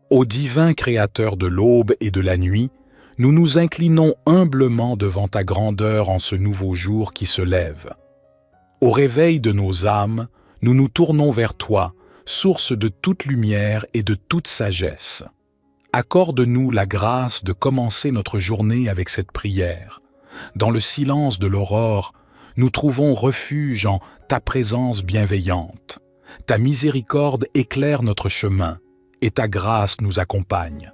Ô divin Créateur de l'aube et de la nuit, nous nous inclinons humblement devant ta grandeur en ce nouveau jour qui se lève. Au réveil de nos âmes, nous nous tournons vers toi, source de toute lumière et de toute sagesse. Accorde-nous la grâce de commencer notre journée avec cette prière. Dans le silence de l'aurore, nous trouvons refuge en ta présence bienveillante. Ta miséricorde éclaire notre chemin et ta grâce nous accompagne.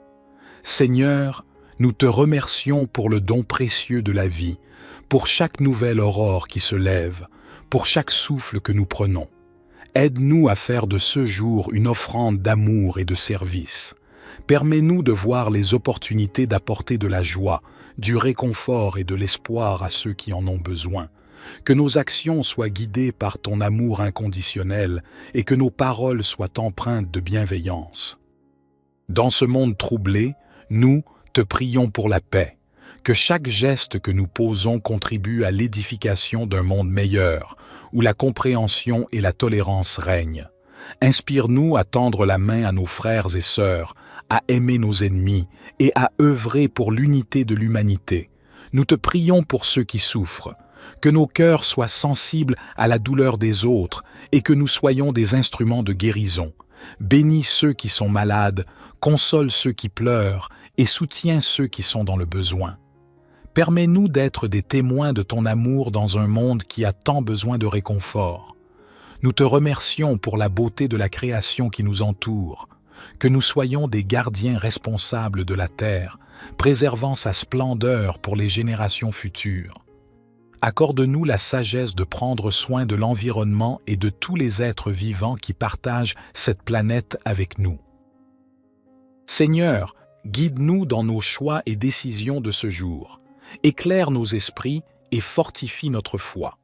Seigneur, nous te remercions pour le don précieux de la vie, pour chaque nouvelle aurore qui se lève, pour chaque souffle que nous prenons. Aide-nous à faire de ce jour une offrande d'amour et de service. Permets-nous de voir les opportunités d'apporter de la joie, du réconfort et de l'espoir à ceux qui en ont besoin. Que nos actions soient guidées par ton amour inconditionnel et que nos paroles soient empreintes de bienveillance. Dans ce monde troublé, nous te prions pour la paix. Que chaque geste que nous posons contribue à l'édification d'un monde meilleur, où la compréhension et la tolérance règnent. Inspire-nous à tendre la main à nos frères et sœurs, à aimer nos ennemis et à œuvrer pour l'unité de l'humanité. Nous te prions pour ceux qui souffrent. Que nos cœurs soient sensibles à la douleur des autres et que nous soyons des instruments de guérison. Bénis ceux qui sont malades, console ceux qui pleurent et soutiens ceux qui sont dans le besoin. Permets-nous d'être des témoins de ton amour dans un monde qui a tant besoin de réconfort. Nous te remercions pour la beauté de la création qui nous entoure. Que nous soyons des gardiens responsables de la terre, préservant sa splendeur pour les générations futures. Accorde-nous la sagesse de prendre soin de l'environnement et de tous les êtres vivants qui partagent cette planète avec nous. Seigneur, guide-nous dans nos choix et décisions de ce jour. Éclaire nos esprits et fortifie notre foi.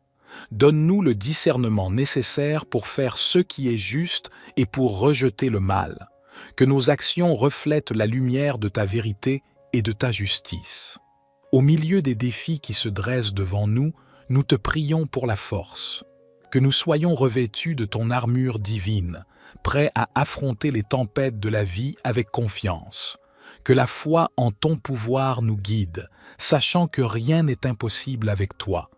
Donne-nous le discernement nécessaire pour faire ce qui est juste et pour rejeter le mal. Que nos actions reflètent la lumière de ta vérité et de ta justice. Au milieu des défis qui se dressent devant nous, nous te prions pour la force. Que nous soyons revêtus de ton armure divine, prêts à affronter les tempêtes de la vie avec confiance. Que la foi en ton pouvoir nous guide, sachant que rien n'est impossible avec toi.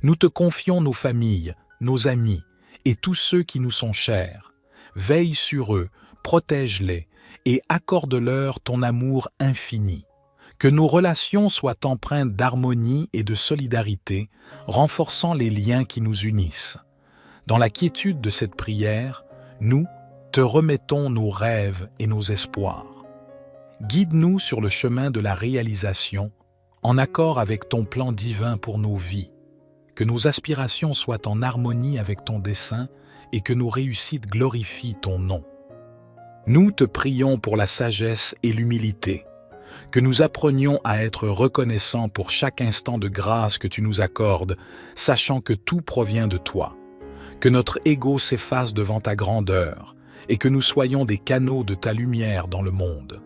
Nous te confions nos familles, nos amis et tous ceux qui nous sont chers. Veille sur eux, protège-les et accorde-leur ton amour infini. Que nos relations soient empreintes d'harmonie et de solidarité, renforçant les liens qui nous unissent. Dans la quiétude de cette prière, nous te remettons nos rêves et nos espoirs. Guide-nous sur le chemin de la réalisation, en accord avec ton plan divin pour nos vies. Que nos aspirations soient en harmonie avec ton dessein et que nos réussites glorifient ton nom. Nous te prions pour la sagesse et l'humilité. Que nous apprenions à être reconnaissants pour chaque instant de grâce que tu nous accordes, sachant que tout provient de toi. Que notre ego s'efface devant ta grandeur et que nous soyons des canaux de ta lumière dans le monde.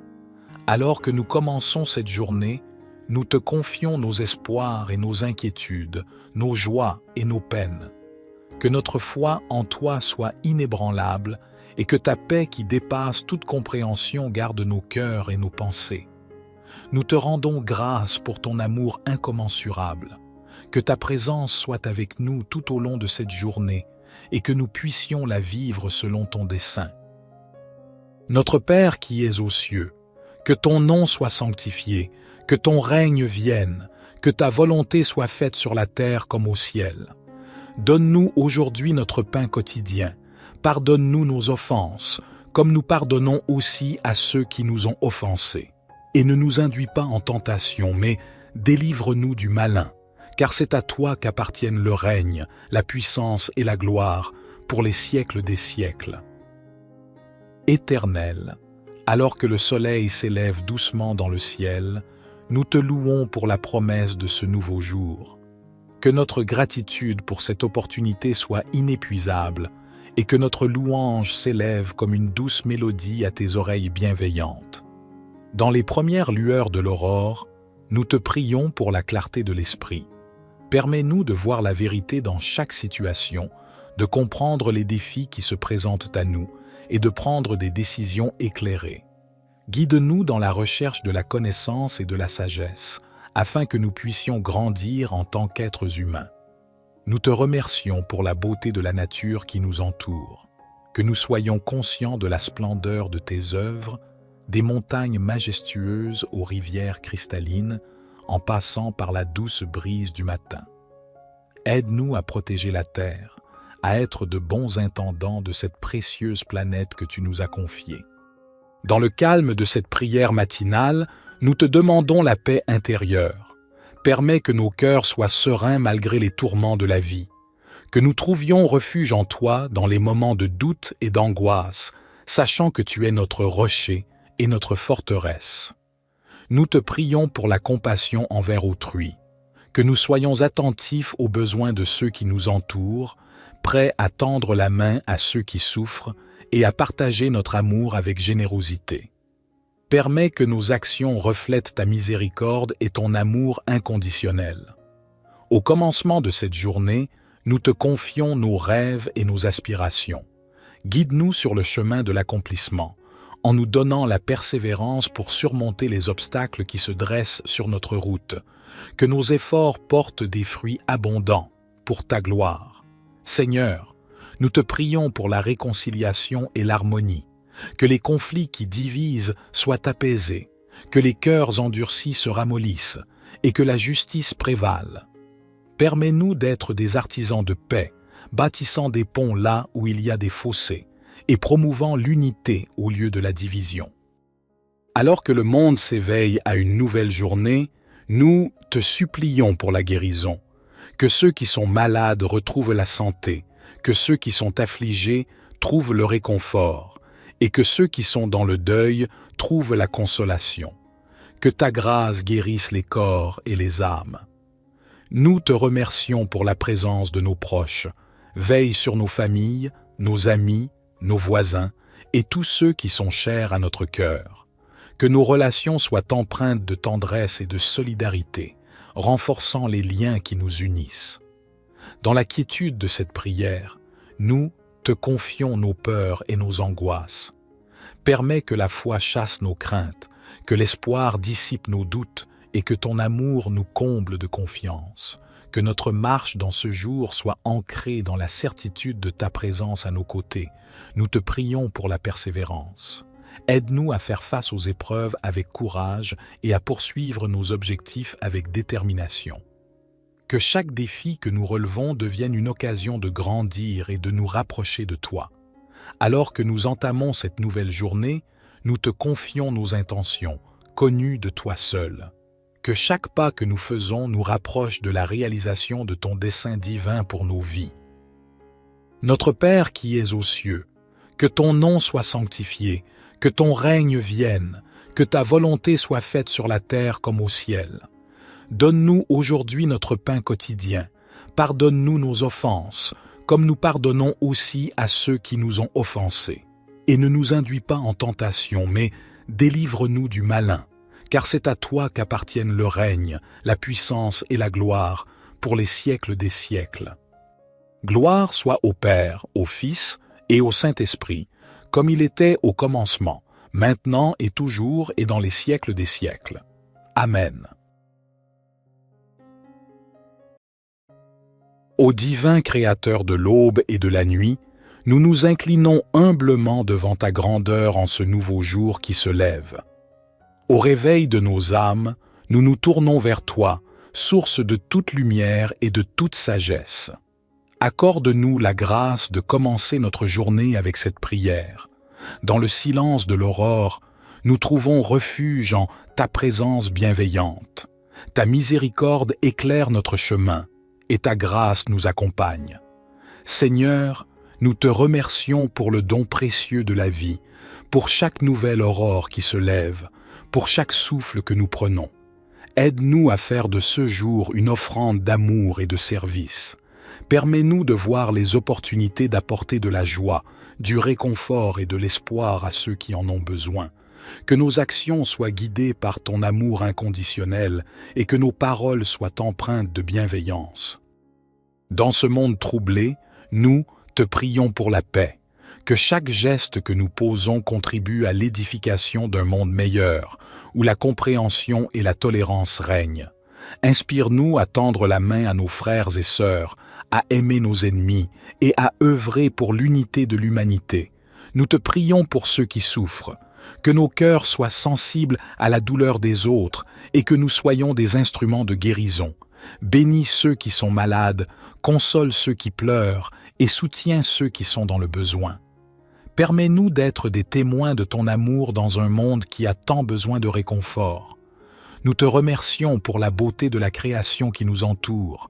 Alors que nous commençons cette journée, nous te confions nos espoirs et nos inquiétudes, nos joies et nos peines. Que notre foi en toi soit inébranlable et que ta paix qui dépasse toute compréhension garde nos cœurs et nos pensées. Nous te rendons grâce pour ton amour incommensurable. Que ta présence soit avec nous tout au long de cette journée et que nous puissions la vivre selon ton dessein. Notre Père qui es aux cieux, que ton nom soit sanctifié, que ton règne vienne, que ta volonté soit faite sur la terre comme au ciel. Donne-nous aujourd'hui notre pain quotidien. Pardonne-nous nos offenses, comme nous pardonnons aussi à ceux qui nous ont offensés. Et ne nous induis pas en tentation, mais délivre-nous du malin, car c'est à toi qu'appartiennent le règne, la puissance et la gloire, pour les siècles des siècles. Éternel, alors que le soleil s'élève doucement dans le ciel, nous te louons pour la promesse de ce nouveau jour. Que notre gratitude pour cette opportunité soit inépuisable et que notre louange s'élève comme une douce mélodie à tes oreilles bienveillantes. Dans les premières lueurs de l'aurore, nous te prions pour la clarté de l'esprit. Permets-nous de voir la vérité dans chaque situation, de comprendre les défis qui se présentent à nous et de prendre des décisions éclairées. Guide-nous dans la recherche de la connaissance et de la sagesse, afin que nous puissions grandir en tant qu'êtres humains. Nous te remercions pour la beauté de la nature qui nous entoure, que nous soyons conscients de la splendeur de tes œuvres, des montagnes majestueuses aux rivières cristallines, en passant par la douce brise du matin. Aide-nous à protéger la terre, à être de bons intendants de cette précieuse planète que tu nous as confiée. Dans le calme de cette prière matinale, nous te demandons la paix intérieure. Permets que nos cœurs soient sereins malgré les tourments de la vie, que nous trouvions refuge en toi dans les moments de doute et d'angoisse, sachant que tu es notre rocher et notre forteresse. Nous te prions pour la compassion envers autrui, que nous soyons attentifs aux besoins de ceux qui nous entourent, prêts à tendre la main à ceux qui souffrent et à partager notre amour avec générosité. Permets que nos actions reflètent ta miséricorde et ton amour inconditionnel. Au commencement de cette journée, nous te confions nos rêves et nos aspirations. Guide-nous sur le chemin de l'accomplissement, en nous donnant la persévérance pour surmonter les obstacles qui se dressent sur notre route. Que nos efforts portent des fruits abondants pour ta gloire. Seigneur, nous te prions pour la réconciliation et l'harmonie, que les conflits qui divisent soient apaisés, que les cœurs endurcis se ramollissent et que la justice prévale. Permets-nous d'être des artisans de paix, bâtissant des ponts là où il y a des fossés et promouvant l'unité au lieu de la division. Alors que le monde s'éveille à une nouvelle journée, nous te supplions pour la guérison, que ceux qui sont malades retrouvent la santé, que ceux qui sont affligés trouvent le réconfort, et que ceux qui sont dans le deuil trouvent la consolation. Que ta grâce guérisse les corps et les âmes. Nous te remercions pour la présence de nos proches. Veille sur nos familles, nos amis, nos voisins et tous ceux qui sont chers à notre cœur. Que nos relations soient empreintes de tendresse et de solidarité, renforçant les liens qui nous unissent. Dans la quiétude de cette prière, nous te confions nos peurs et nos angoisses. Permets que la foi chasse nos craintes, que l'espoir dissipe nos doutes et que ton amour nous comble de confiance. Que notre marche dans ce jour soit ancrée dans la certitude de ta présence à nos côtés. Nous te prions pour la persévérance. Aide-nous à faire face aux épreuves avec courage et à poursuivre nos objectifs avec détermination. Que chaque défi que nous relevons devienne une occasion de grandir et de nous rapprocher de toi. Alors que nous entamons cette nouvelle journée, nous te confions nos intentions, connues de toi seul. Que chaque pas que nous faisons nous rapproche de la réalisation de ton dessein divin pour nos vies. Notre Père qui es aux cieux, que ton nom soit sanctifié, que ton règne vienne, que ta volonté soit faite sur la terre comme au ciel. Donne-nous aujourd'hui notre pain quotidien. Pardonne-nous nos offenses, comme nous pardonnons aussi à ceux qui nous ont offensés. Et ne nous induis pas en tentation, mais délivre-nous du malin, car c'est à toi qu'appartiennent le règne, la puissance et la gloire, pour les siècles des siècles. Gloire soit au Père, au Fils et au Saint-Esprit, comme il était au commencement, maintenant et toujours et dans les siècles des siècles. Amen. Ô divin Créateur de l'aube et de la nuit, nous nous inclinons humblement devant ta grandeur en ce nouveau jour qui se lève. Au réveil de nos âmes, nous nous tournons vers toi, source de toute lumière et de toute sagesse. Accorde-nous la grâce de commencer notre journée avec cette prière. Dans le silence de l'aurore, nous trouvons refuge en ta présence bienveillante. Ta miséricorde éclaire notre chemin et ta grâce nous accompagne. Seigneur, nous te remercions pour le don précieux de la vie, pour chaque nouvelle aurore qui se lève, pour chaque souffle que nous prenons. Aide-nous à faire de ce jour une offrande d'amour et de service. Permets-nous de voir les opportunités d'apporter de la joie, du réconfort et de l'espoir à ceux qui en ont besoin. Que nos actions soient guidées par ton amour inconditionnel et que nos paroles soient empreintes de bienveillance. Dans ce monde troublé, nous te prions pour la paix, Que chaque geste que nous posons contribue à l'édification d'un monde meilleur, où la compréhension et la tolérance règnent. Inspire-nous à tendre la main à nos frères et sœurs, à aimer nos ennemis et à œuvrer pour l'unité de l'humanité. Nous te prions pour ceux qui souffrent, que nos cœurs soient sensibles à la douleur des autres et que nous soyons des instruments de guérison. Bénis ceux qui sont malades, console ceux qui pleurent et soutiens ceux qui sont dans le besoin. Permets-nous d'être des témoins de ton amour dans un monde qui a tant besoin de réconfort. Nous te remercions pour la beauté de la création qui nous entoure,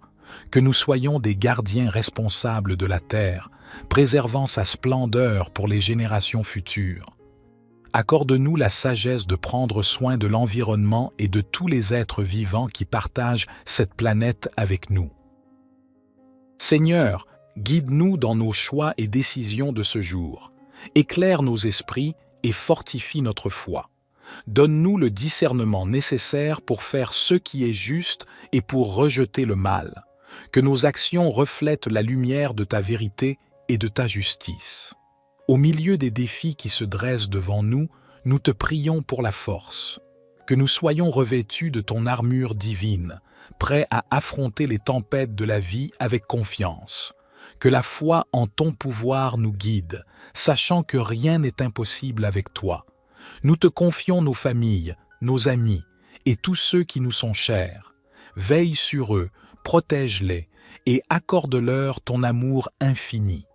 que nous soyons des gardiens responsables de la terre, préservant sa splendeur pour les générations futures. Accorde-nous la sagesse de prendre soin de l'environnement et de tous les êtres vivants qui partagent cette planète avec nous. Seigneur, guide-nous dans nos choix et décisions de ce jour. Éclaire nos esprits et fortifie notre foi. Donne-nous le discernement nécessaire pour faire ce qui est juste et pour rejeter le mal. Que nos actions reflètent la lumière de ta vérité et de ta justice. Au milieu des défis qui se dressent devant nous, nous te prions pour la force. Que nous soyons revêtus de ton armure divine, prêts à affronter les tempêtes de la vie avec confiance. Que la foi en ton pouvoir nous guide, sachant que rien n'est impossible avec toi. Nous te confions nos familles, nos amis et tous ceux qui nous sont chers. Veille sur eux, protège-les et accorde-leur ton amour infini.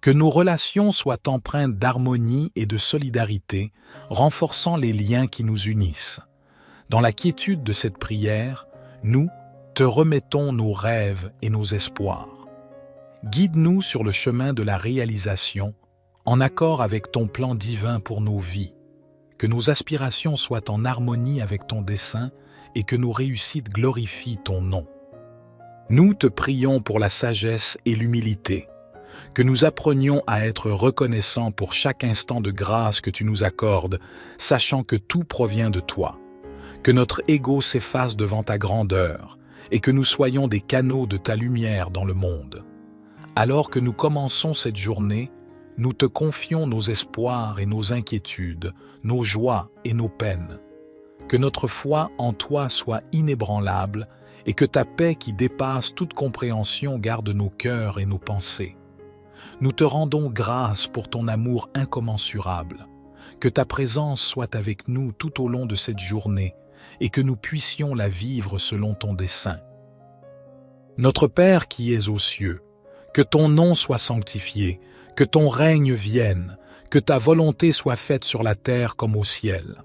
Que nos relations soient empreintes d'harmonie et de solidarité, renforçant les liens qui nous unissent. Dans la quiétude de cette prière, nous te remettons nos rêves et nos espoirs. Guide-nous sur le chemin de la réalisation, en accord avec ton plan divin pour nos vies. Que nos aspirations soient en harmonie avec ton dessein et que nos réussites glorifient ton nom. Nous te prions pour la sagesse et l'humilité, que nous apprenions à être reconnaissants pour chaque instant de grâce que tu nous accordes, sachant que tout provient de toi. Que notre ego s'efface devant ta grandeur et que nous soyons des canaux de ta lumière dans le monde. Alors que nous commençons cette journée, nous te confions nos espoirs et nos inquiétudes, nos joies et nos peines. Que notre foi en toi soit inébranlable et que ta paix qui dépasse toute compréhension garde nos cœurs et nos pensées. Nous te rendons grâce pour ton amour incommensurable. Que ta présence soit avec nous tout au long de cette journée et que nous puissions la vivre selon ton dessein. Notre Père qui es aux cieux, que ton nom soit sanctifié, que ton règne vienne, que ta volonté soit faite sur la terre comme au ciel.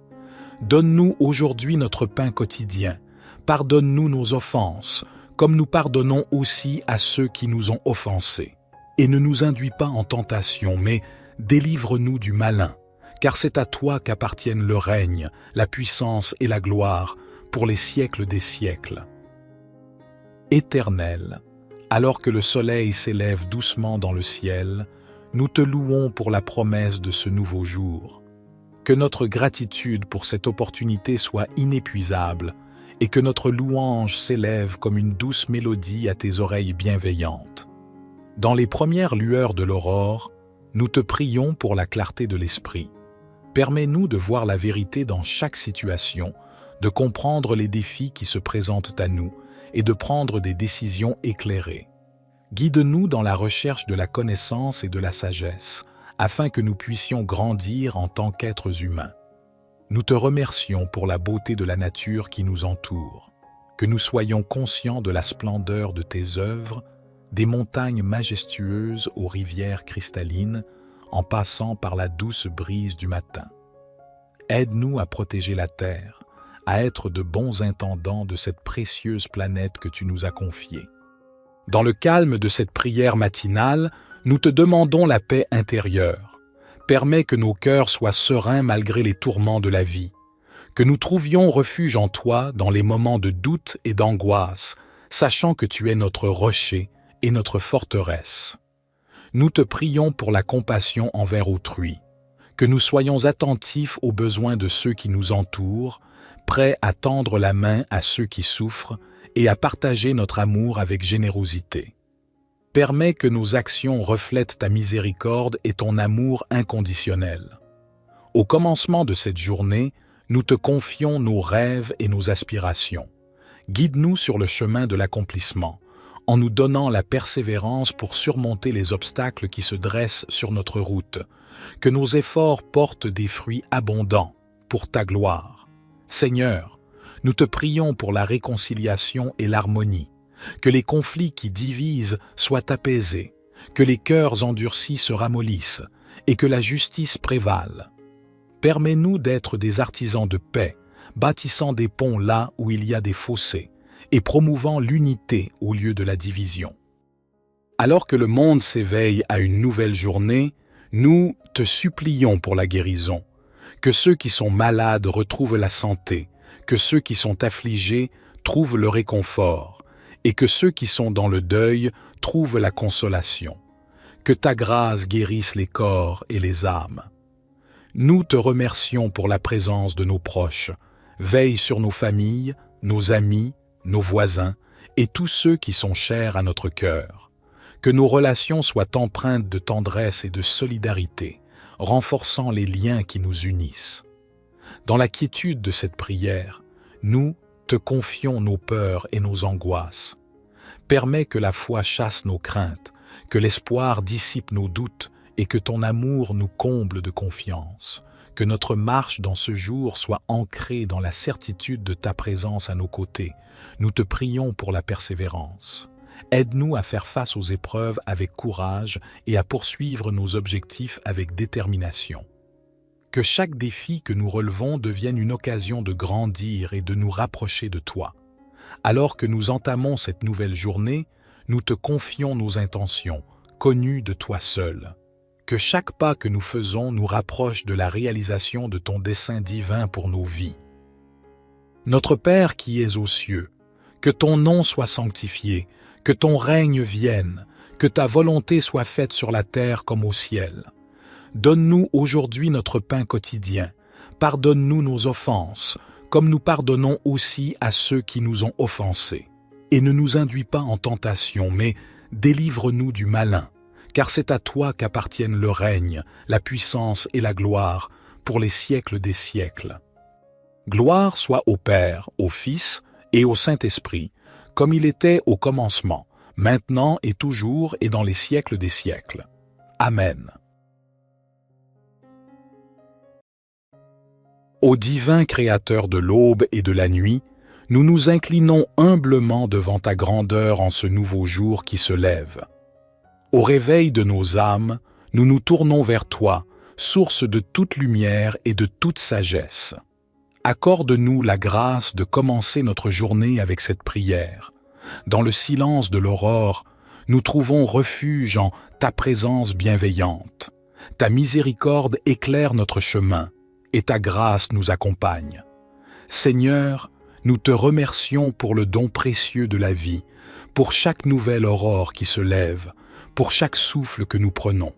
Donne-nous aujourd'hui notre pain quotidien. Pardonne-nous nos offenses, comme nous pardonnons aussi à ceux qui nous ont offensés. Et ne nous induis pas en tentation, mais délivre-nous du malin, car c'est à toi qu'appartiennent le règne, la puissance et la gloire, pour les siècles des siècles. Éternel, alors que le soleil s'élève doucement dans le ciel, nous te louons pour la promesse de ce nouveau jour. Que notre gratitude pour cette opportunité soit inépuisable et que notre louange s'élève comme une douce mélodie à tes oreilles bienveillantes. Dans les premières lueurs de l'aurore, nous te prions pour la clarté de l'esprit. Permets-nous de voir la vérité dans chaque situation, de comprendre les défis qui se présentent à nous et de prendre des décisions éclairées. Guide-nous dans la recherche de la connaissance et de la sagesse, afin que nous puissions grandir en tant qu'êtres humains. Nous te remercions pour la beauté de la nature qui nous entoure, que nous soyons conscients de la splendeur de tes œuvres, des montagnes majestueuses aux rivières cristallines, en passant par la douce brise du matin. Aide-nous à protéger la terre, à être de bons intendants de cette précieuse planète que tu nous as confiée. Dans le calme de cette prière matinale, nous te demandons la paix intérieure. Permets que nos cœurs soient sereins malgré les tourments de la vie, que nous trouvions refuge en toi dans les moments de doute et d'angoisse, sachant que tu es notre rocher et notre forteresse. Nous te prions pour la compassion envers autrui, que nous soyons attentifs aux besoins de ceux qui nous entourent, prêts à tendre la main à ceux qui souffrent et à partager notre amour avec générosité. Permets que nos actions reflètent ta miséricorde et ton amour inconditionnel. Au commencement de cette journée, nous te confions nos rêves et nos aspirations. Guide-nous sur le chemin de l'accomplissement, en nous donnant la persévérance pour surmonter les obstacles qui se dressent sur notre route. Que nos efforts portent des fruits abondants pour ta gloire. Seigneur, nous te prions pour la réconciliation et l'harmonie, que les conflits qui divisent soient apaisés, que les cœurs endurcis se ramollissent et que la justice prévale. Permets-nous d'être des artisans de paix, bâtissant des ponts là où il y a des fossés et promouvant l'unité au lieu de la division. Alors que le monde s'éveille à une nouvelle journée, nous te supplions pour la guérison, que ceux qui sont malades retrouvent la santé, que ceux qui sont affligés trouvent le réconfort, et que ceux qui sont dans le deuil trouvent la consolation. Que ta grâce guérisse les corps et les âmes. Nous te remercions pour la présence de nos proches. Veille sur nos familles, nos amis, nos voisins et tous ceux qui sont chers à notre cœur. Que nos relations soient empreintes de tendresse et de solidarité, renforçant les liens qui nous unissent. Dans la quiétude de cette prière, nous te confions nos peurs et nos angoisses. Permets que la foi chasse nos craintes, que l'espoir dissipe nos doutes et que ton amour nous comble de confiance. Que notre marche dans ce jour soit ancrée dans la certitude de ta présence à nos côtés. Nous te prions pour la persévérance. Aide-nous à faire face aux épreuves avec courage et à poursuivre nos objectifs avec détermination. Que chaque défi que nous relevons devienne une occasion de grandir et de nous rapprocher de toi. Alors que nous entamons cette nouvelle journée, nous te confions nos intentions, connues de toi seul. Que chaque pas que nous faisons nous rapproche de la réalisation de ton dessein divin pour nos vies. Notre Père qui es aux cieux, que ton nom soit sanctifié, que ton règne vienne, que ta volonté soit faite sur la terre comme au ciel. Donne-nous aujourd'hui notre pain quotidien. Pardonne-nous nos offenses, comme nous pardonnons aussi à ceux qui nous ont offensés. Et ne nous induis pas en tentation, mais délivre-nous du malin, car c'est à toi qu'appartiennent le règne, la puissance et la gloire, pour les siècles des siècles. Gloire soit au Père, au Fils et au Saint-Esprit, comme il était au commencement, maintenant et toujours et dans les siècles des siècles. Amen. Ô divin Créateur de l'aube et de la nuit, nous nous inclinons humblement devant ta grandeur en ce nouveau jour qui se lève. Au réveil de nos âmes, nous nous tournons vers toi, source de toute lumière et de toute sagesse. Accorde-nous la grâce de commencer notre journée avec cette prière. Dans le silence de l'aurore, nous trouvons refuge en ta présence bienveillante. Ta miséricorde éclaire notre chemin et ta grâce nous accompagne. Seigneur, nous te remercions pour le don précieux de la vie, pour chaque nouvelle aurore qui se lève, pour chaque souffle que nous prenons.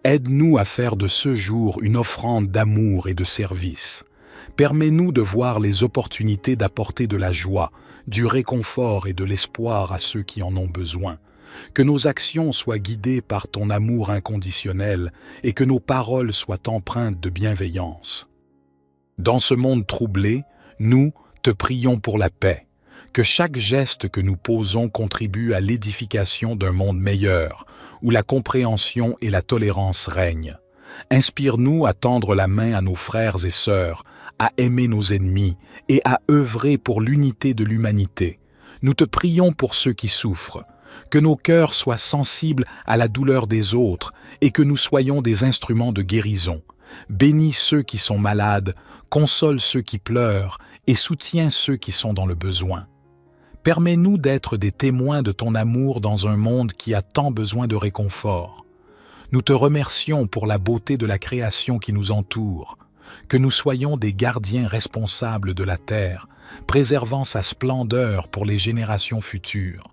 Aide-nous à faire de ce jour une offrande d'amour et de service. Permets-nous de voir les opportunités d'apporter de la joie, du réconfort et de l'espoir à ceux qui en ont besoin. Que nos actions soient guidées par ton amour inconditionnel et que nos paroles soient empreintes de bienveillance. Dans ce monde troublé, nous te prions pour la paix. Que chaque geste que nous posons contribue à l'édification d'un monde meilleur, où la compréhension et la tolérance règnent. Inspire-nous à tendre la main à nos frères et sœurs, à aimer nos ennemis et à œuvrer pour l'unité de l'humanité. Nous te prions pour ceux qui souffrent. Que nos cœurs soient sensibles à la douleur des autres et que nous soyons des instruments de guérison. Bénis ceux qui sont malades, console ceux qui pleurent et soutiens ceux qui sont dans le besoin. Permets-nous d'être des témoins de ton amour dans un monde qui a tant besoin de réconfort. Nous te remercions pour la beauté de la création qui nous entoure, que nous soyons des gardiens responsables de la terre, préservant sa splendeur pour les générations futures.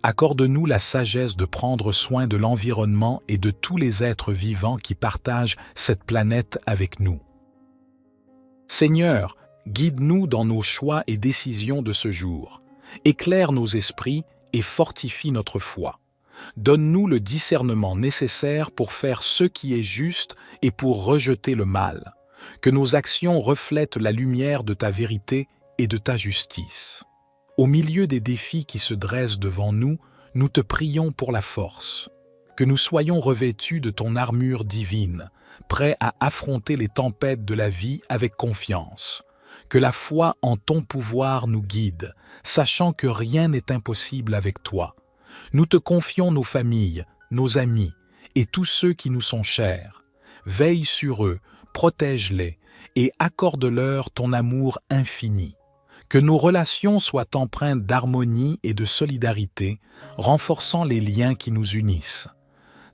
Accorde-nous la sagesse de prendre soin de l'environnement et de tous les êtres vivants qui partagent cette planète avec nous. Seigneur, guide-nous dans nos choix et décisions de ce jour. Éclaire nos esprits et fortifie notre foi. Donne-nous le discernement nécessaire pour faire ce qui est juste et pour rejeter le mal. Que nos actions reflètent la lumière de ta vérité et de ta justice. Au milieu des défis qui se dressent devant nous, nous te prions pour la force. Que nous soyons revêtus de ton armure divine, prêts à affronter les tempêtes de la vie avec confiance. Que la foi en ton pouvoir nous guide, sachant que rien n'est impossible avec toi. Nous te confions nos familles, nos amis et tous ceux qui nous sont chers. Veille sur eux, protège-les et accorde-leur ton amour infini. Que nos relations soient empreintes d'harmonie et de solidarité, renforçant les liens qui nous unissent.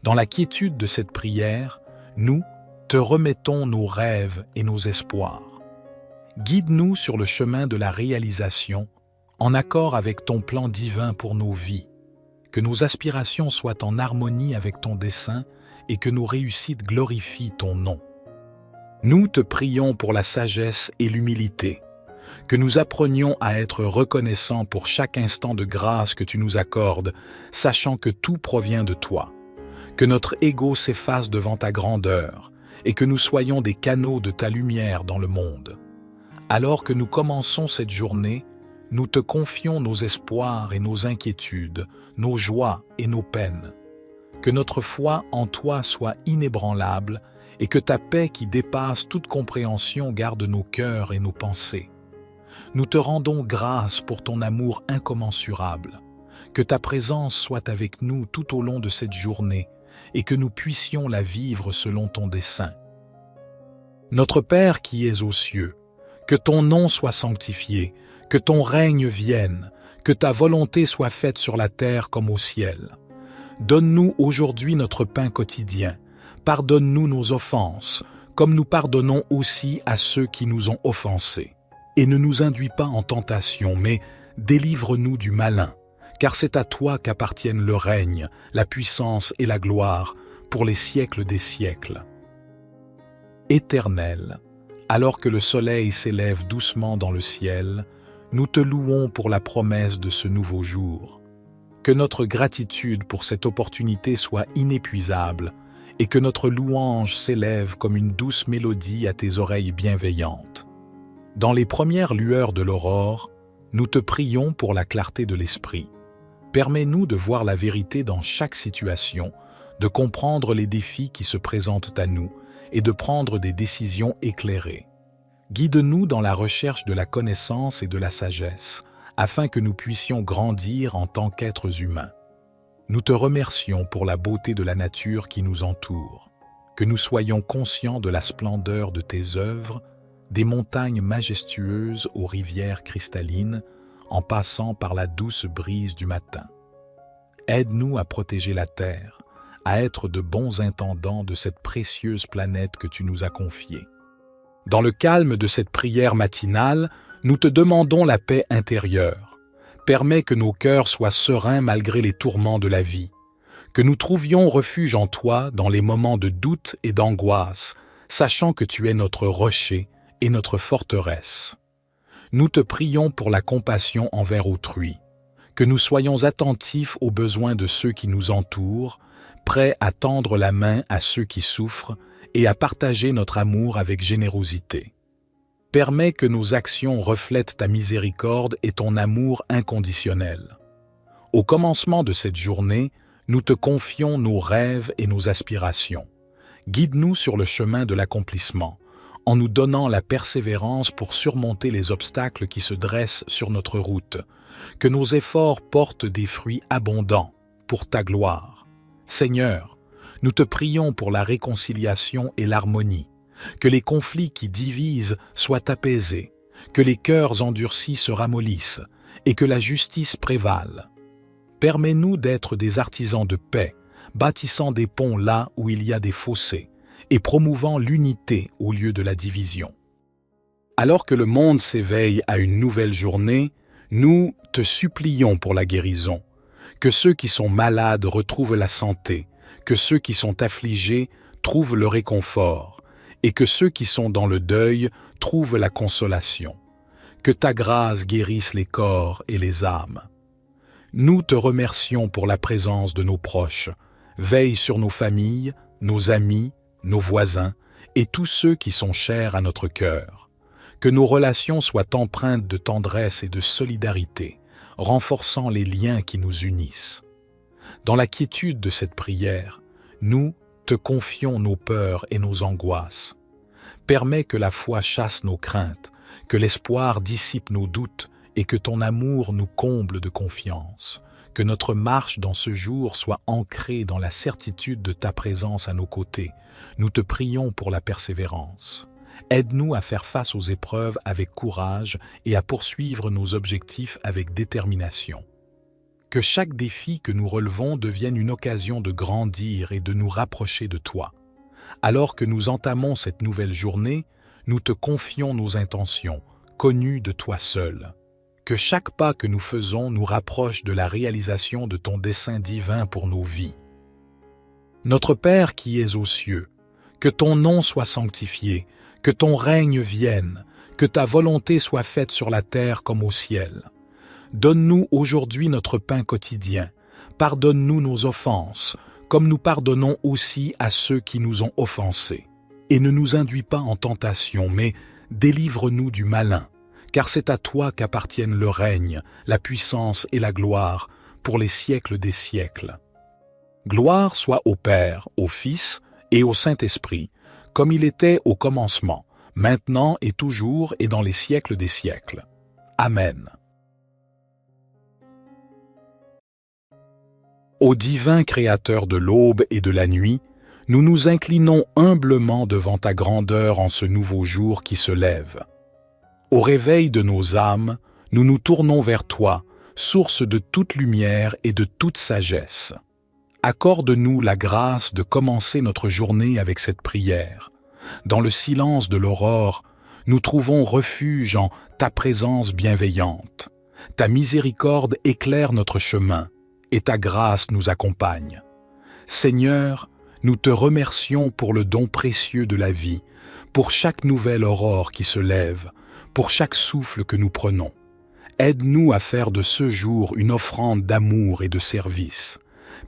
Dans la quiétude de cette prière, nous te remettons nos rêves et nos espoirs. Guide-nous sur le chemin de la réalisation, en accord avec ton plan divin pour nos vies. Que nos aspirations soient en harmonie avec ton dessein et que nos réussites glorifient ton nom. Nous te prions pour la sagesse et l'humilité, que nous apprenions à être reconnaissants pour chaque instant de grâce que tu nous accordes, sachant que tout provient de toi. Que notre ego s'efface devant ta grandeur et que nous soyons des canaux de ta lumière dans le monde. Alors que nous commençons cette journée, nous te confions nos espoirs et nos inquiétudes, nos joies et nos peines. Que notre foi en toi soit inébranlable et que ta paix qui dépasse toute compréhension garde nos cœurs et nos pensées. Nous te rendons grâce pour ton amour incommensurable. Que ta présence soit avec nous tout au long de cette journée et que nous puissions la vivre selon ton dessein. Notre Père qui es aux cieux, que ton nom soit sanctifié, que ton règne vienne, que ta volonté soit faite sur la terre comme au ciel. Donne-nous aujourd'hui notre pain quotidien. Pardonne-nous nos offenses, comme nous pardonnons aussi à ceux qui nous ont offensés. Et ne nous induis pas en tentation, mais délivre-nous du malin, car c'est à toi qu'appartiennent le règne, la puissance et la gloire, pour les siècles des siècles. Éternel, alors que le soleil s'élève doucement dans le ciel, nous te louons pour la promesse de ce nouveau jour. Que notre gratitude pour cette opportunité soit inépuisable et que notre louange s'élève comme une douce mélodie à tes oreilles bienveillantes. Dans les premières lueurs de l'aurore, nous te prions pour la clarté de l'esprit. Permets-nous de voir la vérité dans chaque situation, de comprendre les défis qui se présentent à nous et de prendre des décisions éclairées. Guide-nous dans la recherche de la connaissance et de la sagesse, afin que nous puissions grandir en tant qu'êtres humains. Nous te remercions pour la beauté de la nature qui nous entoure, que nous soyons conscients de la splendeur de tes œuvres, des montagnes majestueuses aux rivières cristallines, en passant par la douce brise du matin. Aide-nous à protéger la terre, à être de bons intendants de cette précieuse planète que tu nous as confiée. Dans le calme de cette prière matinale, nous te demandons la paix intérieure. Permets que nos cœurs soient sereins malgré les tourments de la vie, que nous trouvions refuge en toi dans les moments de doute et d'angoisse, sachant que tu es notre rocher et notre forteresse. Nous te prions pour la compassion envers autrui, que nous soyons attentifs aux besoins de ceux qui nous entourent, prêts à tendre la main à ceux qui souffrent et à partager notre amour avec générosité. Permets que nos actions reflètent ta miséricorde et ton amour inconditionnel. Au commencement de cette journée, nous te confions nos rêves et nos aspirations. Guide-nous sur le chemin de l'accomplissement, en nous donnant la persévérance pour surmonter les obstacles qui se dressent sur notre route. Que nos efforts portent des fruits abondants pour ta gloire. Seigneur, nous te prions pour la réconciliation et l'harmonie, que les conflits qui divisent soient apaisés, que les cœurs endurcis se ramollissent et que la justice prévale. Permets-nous d'être des artisans de paix, bâtissant des ponts là où il y a des fossés et promouvant l'unité au lieu de la division. Alors que le monde s'éveille à une nouvelle journée, nous te supplions pour la guérison, que ceux qui sont malades retrouvent la santé, que ceux qui sont affligés trouvent le réconfort, et que ceux qui sont dans le deuil trouvent la consolation. Que ta grâce guérisse les corps et les âmes. Nous te remercions pour la présence de nos proches. Veille sur nos familles, nos amis, nos voisins et tous ceux qui sont chers à notre cœur. Que nos relations soient empreintes de tendresse et de solidarité, renforçant les liens qui nous unissent. Dans la quiétude de cette prière, nous te confions nos peurs et nos angoisses. Permets que la foi chasse nos craintes, que l'espoir dissipe nos doutes et que ton amour nous comble de confiance. Que notre marche dans ce jour soit ancrée dans la certitude de ta présence à nos côtés. Nous te prions pour la persévérance. Aide-nous à faire face aux épreuves avec courage et à poursuivre nos objectifs avec détermination. Que chaque défi que nous relevons devienne une occasion de grandir et de nous rapprocher de toi. Alors que nous entamons cette nouvelle journée, nous te confions nos intentions, connues de toi seul. Que chaque pas que nous faisons nous rapproche de la réalisation de ton dessein divin pour nos vies. Notre Père qui es aux cieux, que ton nom soit sanctifié, que ton règne vienne, que ta volonté soit faite sur la terre comme au ciel. Donne-nous aujourd'hui notre pain quotidien. Pardonne-nous nos offenses, comme nous pardonnons aussi à ceux qui nous ont offensés. Et ne nous induis pas en tentation, mais délivre-nous du malin, car c'est à toi qu'appartiennent le règne, la puissance et la gloire, pour les siècles des siècles. Gloire soit au Père, au Fils et au Saint-Esprit, comme il était au commencement, maintenant et toujours et dans les siècles des siècles. Amen. Ô divin Créateur de l'aube et de la nuit, nous nous inclinons humblement devant ta grandeur en ce nouveau jour qui se lève. Au réveil de nos âmes, nous nous tournons vers toi, source de toute lumière et de toute sagesse. Accorde-nous la grâce de commencer notre journée avec cette prière. Dans le silence de l'aurore, nous trouvons refuge en ta présence bienveillante. Ta miséricorde éclaire notre chemin et ta grâce nous accompagne. Seigneur, nous te remercions pour le don précieux de la vie, pour chaque nouvelle aurore qui se lève, pour chaque souffle que nous prenons. Aide-nous à faire de ce jour une offrande d'amour et de service.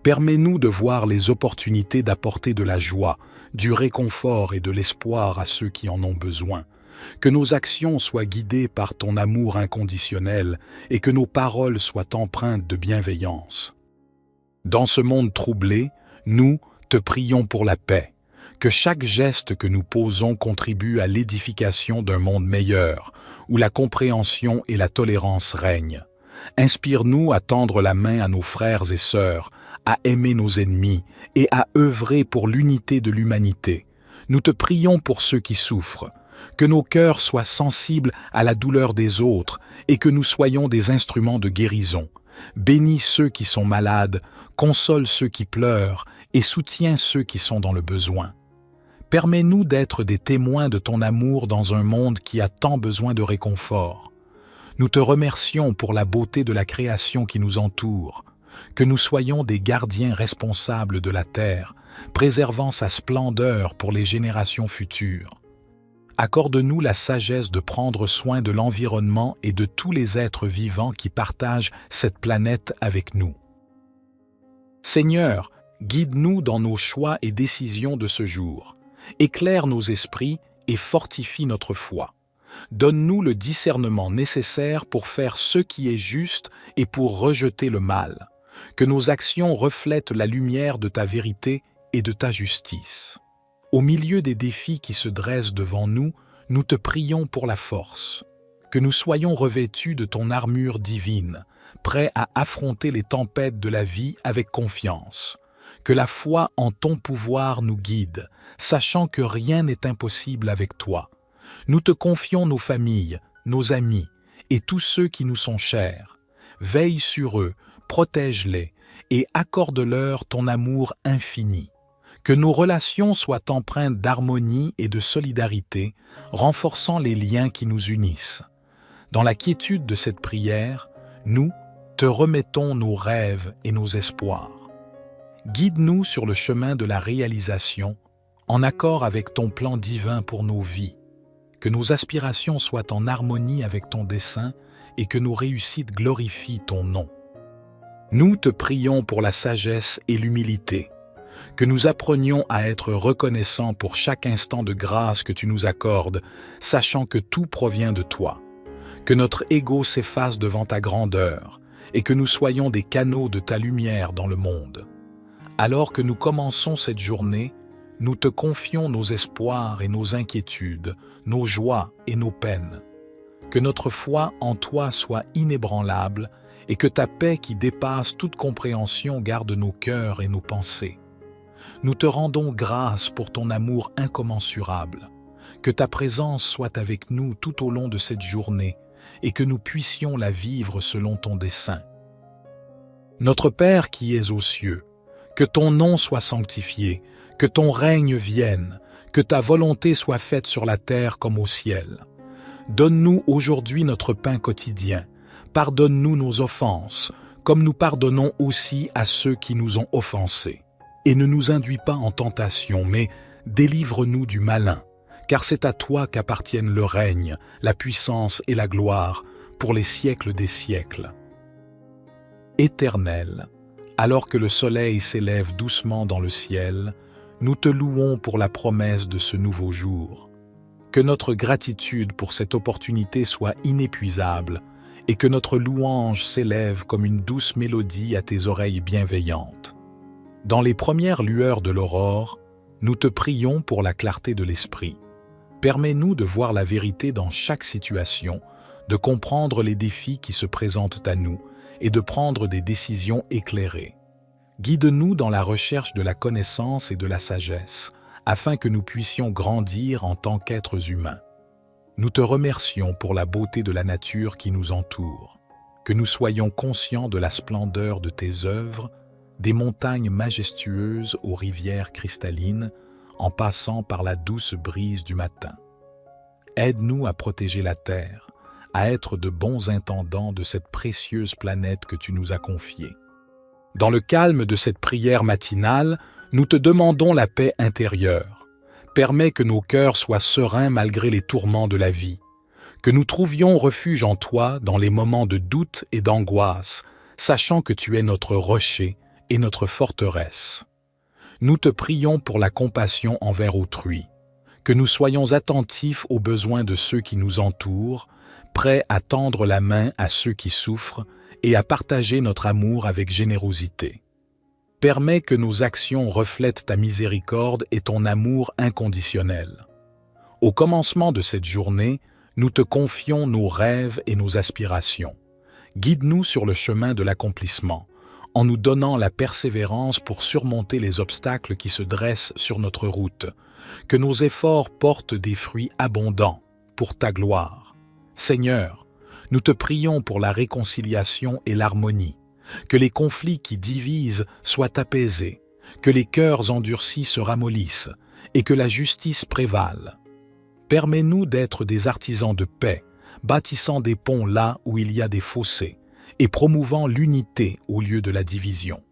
Permets-nous de voir les opportunités d'apporter de la joie, du réconfort et de l'espoir à ceux qui en ont besoin. Que nos actions soient guidées par ton amour inconditionnel et que nos paroles soient empreintes de bienveillance. Dans ce monde troublé, nous te prions pour la paix. Que chaque geste que nous posons contribue à l'édification d'un monde meilleur, où la compréhension et la tolérance règnent. Inspire-nous à tendre la main à nos frères et sœurs, à aimer nos ennemis et à œuvrer pour l'unité de l'humanité. Nous te prions pour ceux qui souffrent. Que nos cœurs soient sensibles à la douleur des autres et que nous soyons des instruments de guérison. Bénis ceux qui sont malades, console ceux qui pleurent et soutiens ceux qui sont dans le besoin. Permets-nous d'être des témoins de ton amour dans un monde qui a tant besoin de réconfort. Nous te remercions pour la beauté de la création qui nous entoure. Que nous soyons des gardiens responsables de la terre, préservant sa splendeur pour les générations futures. Accorde-nous la sagesse de prendre soin de l'environnement et de tous les êtres vivants qui partagent cette planète avec nous. Seigneur, guide-nous dans nos choix et décisions de ce jour. Éclaire nos esprits et fortifie notre foi. Donne-nous le discernement nécessaire pour faire ce qui est juste et pour rejeter le mal. Que nos actions reflètent la lumière de ta vérité et de ta justice. Au milieu des défis qui se dressent devant nous, nous te prions pour la force. Que nous soyons revêtus de ton armure divine, prêts à affronter les tempêtes de la vie avec confiance. Que la foi en ton pouvoir nous guide, sachant que rien n'est impossible avec toi. Nous te confions nos familles, nos amis et tous ceux qui nous sont chers. Veille sur eux, protège-les et accorde-leur ton amour infini. Que nos relations soient empreintes d'harmonie et de solidarité, renforçant les liens qui nous unissent. Dans la quiétude de cette prière, nous te remettons nos rêves et nos espoirs. Guide-nous sur le chemin de la réalisation, en accord avec ton plan divin pour nos vies. Que nos aspirations soient en harmonie avec ton dessein et que nos réussites glorifient ton nom. Nous te prions pour la sagesse et l'humilité, que nous apprenions à être reconnaissants pour chaque instant de grâce que tu nous accordes, sachant que tout provient de toi, que notre ego s'efface devant ta grandeur et que nous soyons des canaux de ta lumière dans le monde. Alors que nous commençons cette journée, nous te confions nos espoirs et nos inquiétudes, nos joies et nos peines. Que notre foi en toi soit inébranlable et que ta paix qui dépasse toute compréhension garde nos cœurs et nos pensées. Nous te rendons grâce pour ton amour incommensurable. Que ta présence soit avec nous tout au long de cette journée et que nous puissions la vivre selon ton dessein. Notre Père qui es aux cieux, que ton nom soit sanctifié, que ton règne vienne, que ta volonté soit faite sur la terre comme au ciel. Donne-nous aujourd'hui notre pain quotidien. Pardonne-nous nos offenses, comme nous pardonnons aussi à ceux qui nous ont offensés. Et ne nous induis pas en tentation, mais délivre-nous du malin, car c'est à toi qu'appartiennent le règne, la puissance et la gloire, pour les siècles des siècles. Éternel, alors que le soleil s'élève doucement dans le ciel, nous te louons pour la promesse de ce nouveau jour. Que notre gratitude pour cette opportunité soit inépuisable et que notre louange s'élève comme une douce mélodie à tes oreilles bienveillantes. Dans les premières lueurs de l'aurore, nous te prions pour la clarté de l'esprit. Permets-nous de voir la vérité dans chaque situation, de comprendre les défis qui se présentent à nous et de prendre des décisions éclairées. Guide-nous dans la recherche de la connaissance et de la sagesse, afin que nous puissions grandir en tant qu'êtres humains. Nous te remercions pour la beauté de la nature qui nous entoure, que nous soyons conscients de la splendeur de tes œuvres, des montagnes majestueuses aux rivières cristallines, en passant par la douce brise du matin. Aide-nous à protéger la terre, à être de bons intendants de cette précieuse planète que tu nous as confiée. Dans le calme de cette prière matinale, nous te demandons la paix intérieure. Permets que nos cœurs soient sereins malgré les tourments de la vie, que nous trouvions refuge en toi dans les moments de doute et d'angoisse, sachant que tu es notre rocher et notre forteresse. Nous te prions pour la compassion envers autrui, que nous soyons attentifs aux besoins de ceux qui nous entourent, prêts à tendre la main à ceux qui souffrent et à partager notre amour avec générosité. Permets que nos actions reflètent ta miséricorde et ton amour inconditionnel. Au commencement de cette journée, nous te confions nos rêves et nos aspirations. Guide-nous sur le chemin de l'accomplissement, en nous donnant la persévérance pour surmonter les obstacles qui se dressent sur notre route. Que nos efforts portent des fruits abondants pour ta gloire. Seigneur, nous te prions pour la réconciliation et l'harmonie, que les conflits qui divisent soient apaisés, que les cœurs endurcis se ramollissent et que la justice prévale. Permets-nous d'être des artisans de paix, bâtissant des ponts là où il y a des fossés et promouvant l'unité au lieu de la division.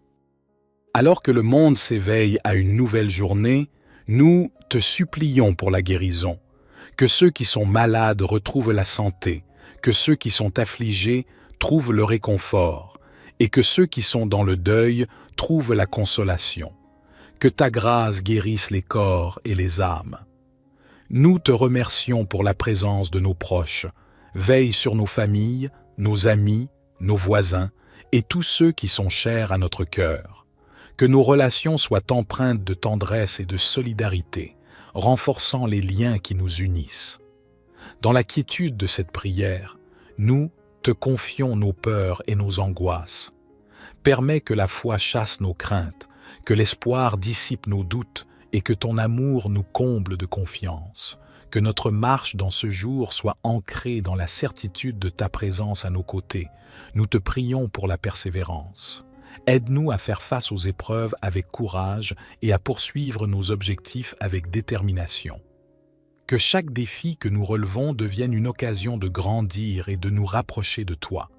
Alors que le monde s'éveille à une nouvelle journée, nous te supplions pour la guérison, que ceux qui sont malades retrouvent la santé, que ceux qui sont affligés trouvent le réconfort, et que ceux qui sont dans le deuil trouvent la consolation. Que ta grâce guérisse les corps et les âmes. Nous te remercions pour la présence de nos proches. Veille sur nos familles, nos amis, nos voisins et tous ceux qui sont chers à notre cœur. Que nos relations soient empreintes de tendresse et de solidarité, renforçant les liens qui nous unissent. Dans la quiétude de cette prière, nous te confions nos peurs et nos angoisses. Permets que la foi chasse nos craintes, que l'espoir dissipe nos doutes et que ton amour nous comble de confiance. Que notre marche dans ce jour soit ancrée dans la certitude de ta présence à nos côtés. Nous te prions pour la persévérance. Aide-nous à faire face aux épreuves avec courage et à poursuivre nos objectifs avec détermination. Que chaque défi que nous relevons devienne une occasion de grandir et de nous rapprocher de toi.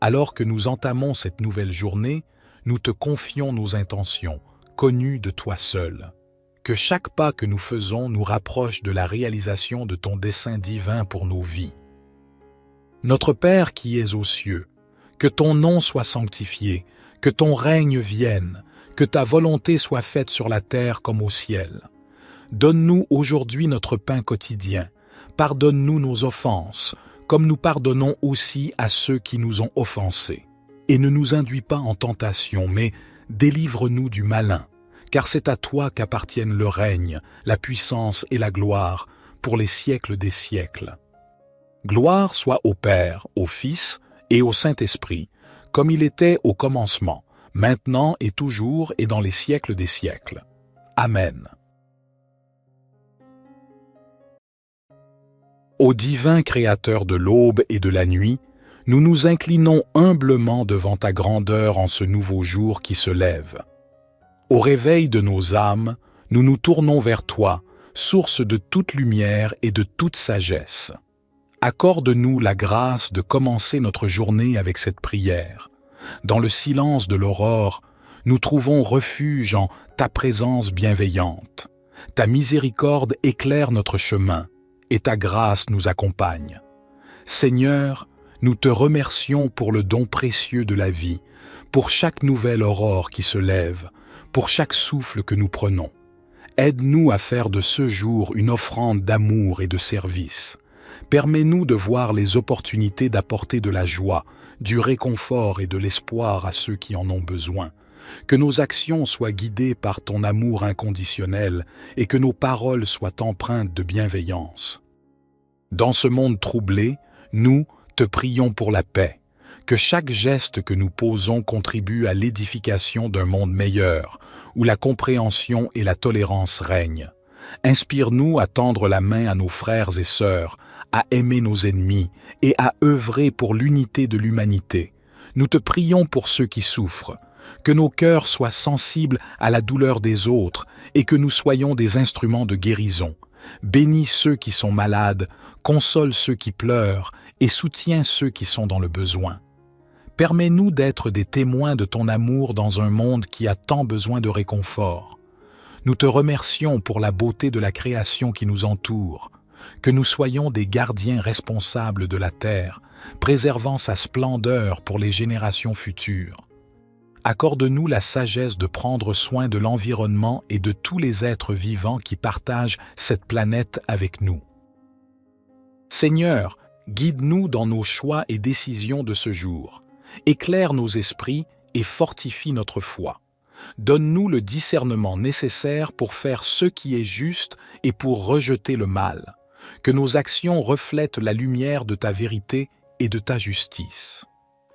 Alors que nous entamons cette nouvelle journée, nous te confions nos intentions, connues de toi seul. Que chaque pas que nous faisons nous rapproche de la réalisation de ton dessein divin pour nos vies. Notre Père qui es aux cieux, que ton nom soit sanctifié, Que ton règne vienne, que ta volonté soit faite sur la terre comme au ciel. Donne-nous aujourd'hui notre pain quotidien. Pardonne-nous nos offenses, comme nous pardonnons aussi à ceux qui nous ont offensés. Et ne nous induis pas en tentation, mais délivre-nous du malin, car c'est à toi qu'appartiennent le règne, la puissance et la gloire, pour les siècles des siècles. Gloire soit au Père, au Fils et au Saint-Esprit, comme il était au commencement, maintenant et toujours et dans les siècles des siècles. Amen. Ô divin Créateur de l'aube et de la nuit, nous nous inclinons humblement devant ta grandeur en ce nouveau jour qui se lève. Au réveil de nos âmes, nous nous tournons vers toi, source de toute lumière et de toute sagesse. Accorde-nous la grâce de commencer notre journée avec cette prière. Dans le silence de l'aurore, nous trouvons refuge en ta présence bienveillante. Ta miséricorde éclaire notre chemin et ta grâce nous accompagne. Seigneur, nous te remercions pour le don précieux de la vie, pour chaque nouvelle aurore qui se lève, pour chaque souffle que nous prenons. Aide-nous à faire de ce jour une offrande d'amour et de service. Permets-nous de voir les opportunités d'apporter de la joie, du réconfort et de l'espoir à ceux qui en ont besoin. Que nos actions soient guidées par ton amour inconditionnel et que nos paroles soient empreintes de bienveillance. Dans ce monde troublé, nous te prions pour la paix. Que chaque geste que nous posons contribue à l'édification d'un monde meilleur, où la compréhension et la tolérance règnent. Inspire-nous à tendre la main à nos frères et sœurs, à aimer nos ennemis et à œuvrer pour l'unité de l'humanité. Nous te prions pour ceux qui souffrent, que nos cœurs soient sensibles à la douleur des autres et que nous soyons des instruments de guérison. Bénis ceux qui sont malades, console ceux qui pleurent et soutiens ceux qui sont dans le besoin. Permets-nous d'être des témoins de ton amour dans un monde qui a tant besoin de réconfort. Nous te remercions pour la beauté de la création qui nous entoure, que nous soyons des gardiens responsables de la terre, préservant sa splendeur pour les générations futures. Accorde-nous la sagesse de prendre soin de l'environnement et de tous les êtres vivants qui partagent cette planète avec nous. Seigneur, guide-nous dans nos choix et décisions de ce jour. Éclaire nos esprits et fortifie notre foi. Donne-nous le discernement nécessaire pour faire ce qui est juste et pour rejeter le mal. Que nos actions reflètent la lumière de ta vérité et de ta justice.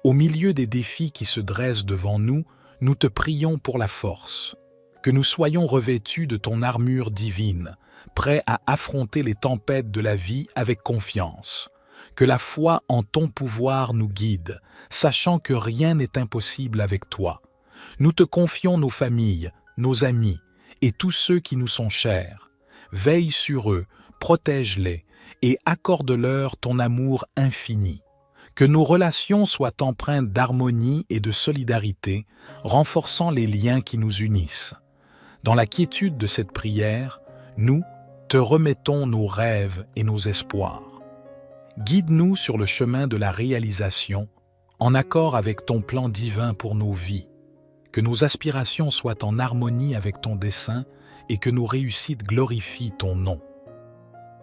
Au milieu des défis qui se dressent devant nous, nous te prions pour la force. Que nous soyons revêtus de ton armure divine, prêts à affronter les tempêtes de la vie avec confiance. Que la foi en ton pouvoir nous guide, sachant que rien n'est impossible avec toi. Nous te confions nos familles, nos amis et tous ceux qui nous sont chers. Veille sur eux, protège-les et accorde-leur ton amour infini. Que nos relations soient empreintes d'harmonie et de solidarité, renforçant les liens qui nous unissent. Dans la quiétude de cette prière, nous te remettons nos rêves et nos espoirs. Guide-nous sur le chemin de la réalisation, en accord avec ton plan divin pour nos vies. Que nos aspirations soient en harmonie avec ton dessein et que nos réussites glorifient ton nom.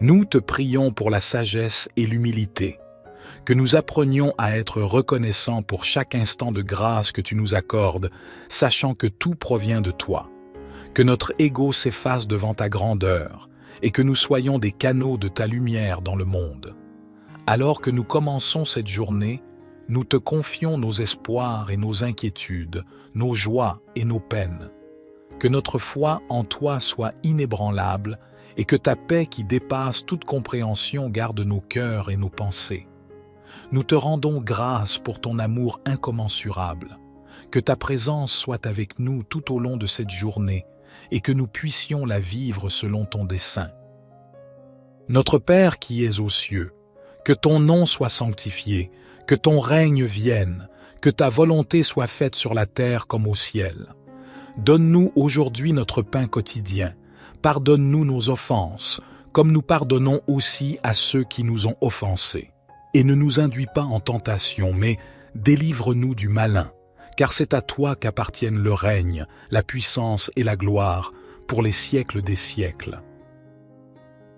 Nous te prions pour la sagesse et l'humilité, que nous apprenions à être reconnaissants pour chaque instant de grâce que tu nous accordes, sachant que tout provient de toi. Que notre ego s'efface devant ta grandeur et que nous soyons des canaux de ta lumière dans le monde. Alors que nous commençons cette journée, nous te confions nos espoirs et nos inquiétudes, nos joies et nos peines. Que notre foi en toi soit inébranlable et que ta paix qui dépasse toute compréhension garde nos cœurs et nos pensées. Nous te rendons grâce pour ton amour incommensurable. Que ta présence soit avec nous tout au long de cette journée et que nous puissions la vivre selon ton dessein. Notre Père qui es aux cieux, que ton nom soit sanctifié, que ton règne vienne, que ta volonté soit faite sur la terre comme au ciel. Donne-nous aujourd'hui notre pain quotidien. Pardonne-nous nos offenses, comme nous pardonnons aussi à ceux qui nous ont offensés. Et ne nous induis pas en tentation, mais délivre-nous du malin, car c'est à toi qu'appartiennent le règne, la puissance et la gloire pour les siècles des siècles.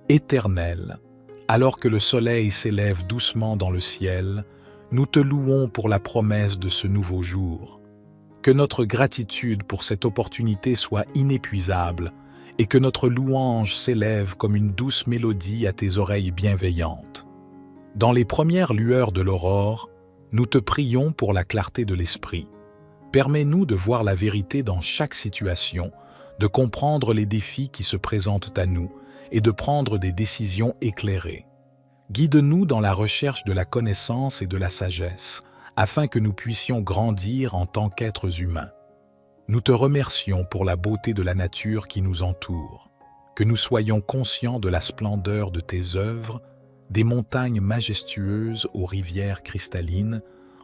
Éternel, alors que le soleil s'élève doucement dans le ciel, nous te louons pour la promesse de ce nouveau jour. Que notre gratitude pour cette opportunité soit inépuisable et que notre louange s'élève comme une douce mélodie à tes oreilles bienveillantes. Dans les premières lueurs de l'aurore, nous te prions pour la clarté de l'esprit. Permets-nous de voir la vérité dans chaque situation, de comprendre les défis qui se présentent à nous et de prendre des décisions éclairées. Guide-nous dans la recherche de la connaissance et de la sagesse, afin que nous puissions grandir en tant qu'êtres humains. Nous te remercions pour la beauté de la nature qui nous entoure, que nous soyons conscients de la splendeur de tes œuvres, des montagnes majestueuses aux rivières cristallines,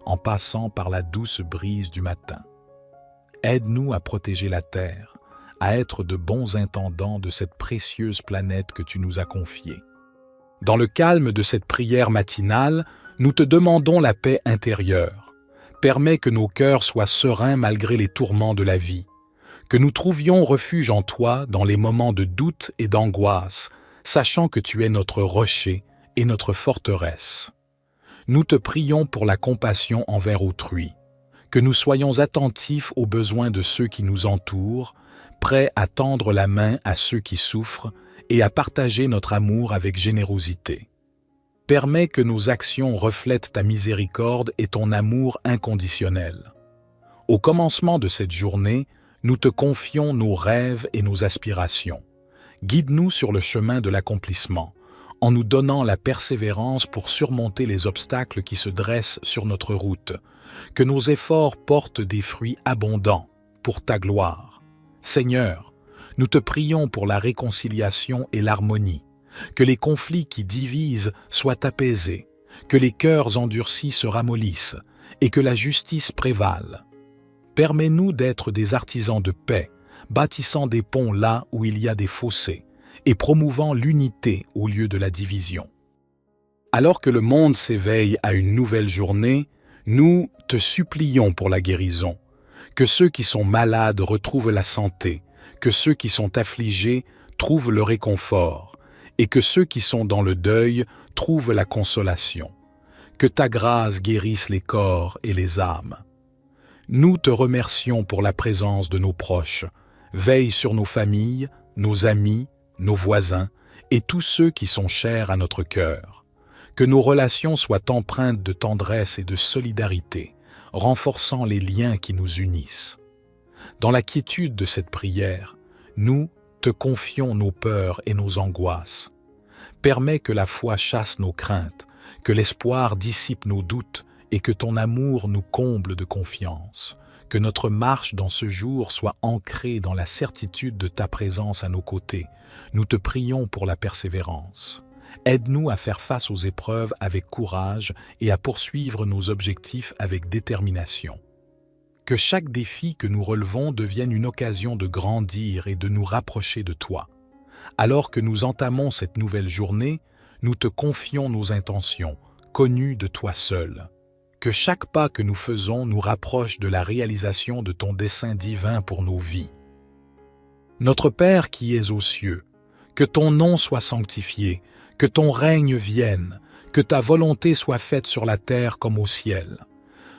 en passant par la douce brise du matin. Aide-nous à protéger la terre, à être de bons intendants de cette précieuse planète que tu nous as confiée. Dans le calme de cette prière matinale, nous te demandons la paix intérieure. Permets que nos cœurs soient sereins malgré les tourments de la vie, que nous trouvions refuge en toi dans les moments de doute et d'angoisse, sachant que tu es notre rocher et notre forteresse. Nous te prions pour la compassion envers autrui, que nous soyons attentifs aux besoins de ceux qui nous entourent, prêts à tendre la main à ceux qui souffrent et à partager notre amour avec générosité. Permets que nos actions reflètent ta miséricorde et ton amour inconditionnel. Au commencement de cette journée, nous te confions nos rêves et nos aspirations. Guide-nous sur le chemin de l'accomplissement, en nous donnant la persévérance pour surmonter les obstacles qui se dressent sur notre route. Que nos efforts portent des fruits abondants pour ta gloire. Seigneur, nous te prions pour la réconciliation et l'harmonie, que les conflits qui divisent soient apaisés, que les cœurs endurcis se ramollissent et que la justice prévale. Permets-nous d'être des artisans de paix, bâtissant des ponts là où il y a des fossés et promouvant l'unité au lieu de la division. Alors que le monde s'éveille à une nouvelle journée, nous te supplions pour la guérison, que ceux qui sont malades retrouvent la santé, que ceux qui sont affligés trouvent le réconfort, et que ceux qui sont dans le deuil trouvent la consolation. Que ta grâce guérisse les corps et les âmes. Nous te remercions pour la présence de nos proches. Veille sur nos familles, nos amis, nos voisins et tous ceux qui sont chers à notre cœur. Que nos relations soient empreintes de tendresse et de solidarité, renforçant les liens qui nous unissent. Dans la quiétude de cette prière, nous te confions nos peurs et nos angoisses. Permets que la foi chasse nos craintes, que l'espoir dissipe nos doutes et que ton amour nous comble de confiance. Que notre marche dans ce jour soit ancrée dans la certitude de ta présence à nos côtés. Nous te prions pour la persévérance. Aide-nous à faire face aux épreuves avec courage et à poursuivre nos objectifs avec détermination. Que chaque défi que nous relevons devienne une occasion de grandir et de nous rapprocher de toi. Alors que nous entamons cette nouvelle journée, nous te confions nos intentions, connues de toi seul. Que chaque pas que nous faisons nous rapproche de la réalisation de ton dessein divin pour nos vies. Notre Père qui es aux cieux, que ton nom soit sanctifié, que ton règne vienne, que ta volonté soit faite sur la terre comme au ciel.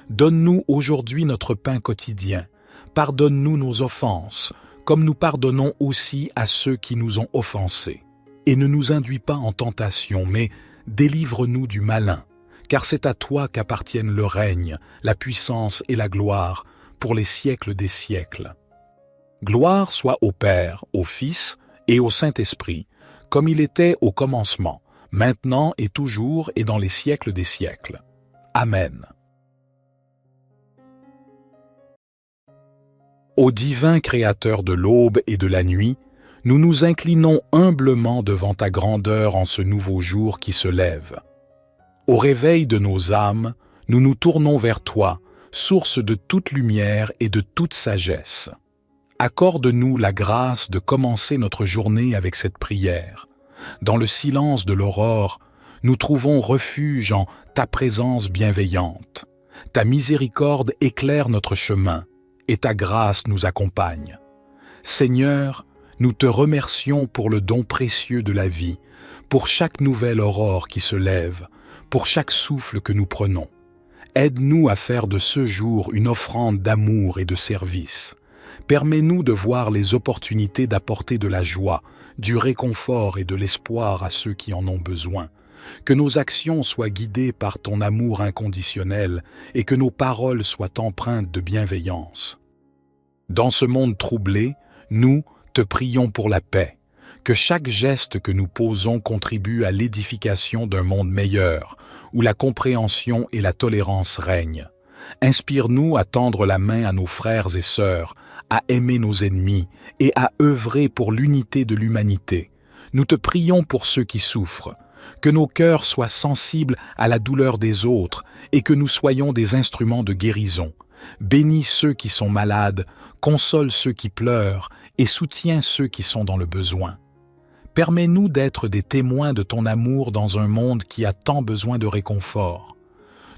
Donne-nous aujourd'hui notre pain quotidien. Pardonne-nous nos offenses, comme nous pardonnons aussi à ceux qui nous ont offensés. Et ne nous induis pas en tentation, mais délivre-nous du malin, car c'est à toi qu'appartiennent le règne, la puissance et la gloire pour les siècles des siècles. Gloire soit au Père, au Fils et au Saint-Esprit, comme il était au commencement, maintenant et toujours et dans les siècles des siècles. Amen. Ô divin Créateur de l'aube et de la nuit, nous nous inclinons humblement devant ta grandeur en ce nouveau jour qui se lève. Au réveil de nos âmes, nous nous tournons vers toi, source de toute lumière et de toute sagesse. Accorde-nous la grâce de commencer notre journée avec cette prière. Dans le silence de l'aurore, nous trouvons refuge en ta présence bienveillante. Ta miséricorde éclaire notre chemin, et ta grâce nous accompagne. Seigneur, nous te remercions pour le don précieux de la vie, pour chaque nouvelle aurore qui se lève, pour chaque souffle que nous prenons. Aide-nous à faire de ce jour une offrande d'amour et de service. Permets-nous de voir les opportunités d'apporter de la joie, du réconfort et de l'espoir à ceux qui en ont besoin. Que nos actions soient guidées par ton amour inconditionnel et que nos paroles soient empreintes de bienveillance. Dans ce monde troublé, nous te prions pour la paix. Que chaque geste que nous posons contribue à l'édification d'un monde meilleur, où la compréhension et la tolérance règnent. Inspire-nous à tendre la main à nos frères et sœurs, à aimer nos ennemis et à œuvrer pour l'unité de l'humanité. Nous te prions pour ceux qui souffrent. Que nos cœurs soient sensibles à la douleur des autres et que nous soyons des instruments de guérison. Bénis ceux qui sont malades, console ceux qui pleurent et soutiens ceux qui sont dans le besoin. Permets-nous d'être des témoins de ton amour dans un monde qui a tant besoin de réconfort.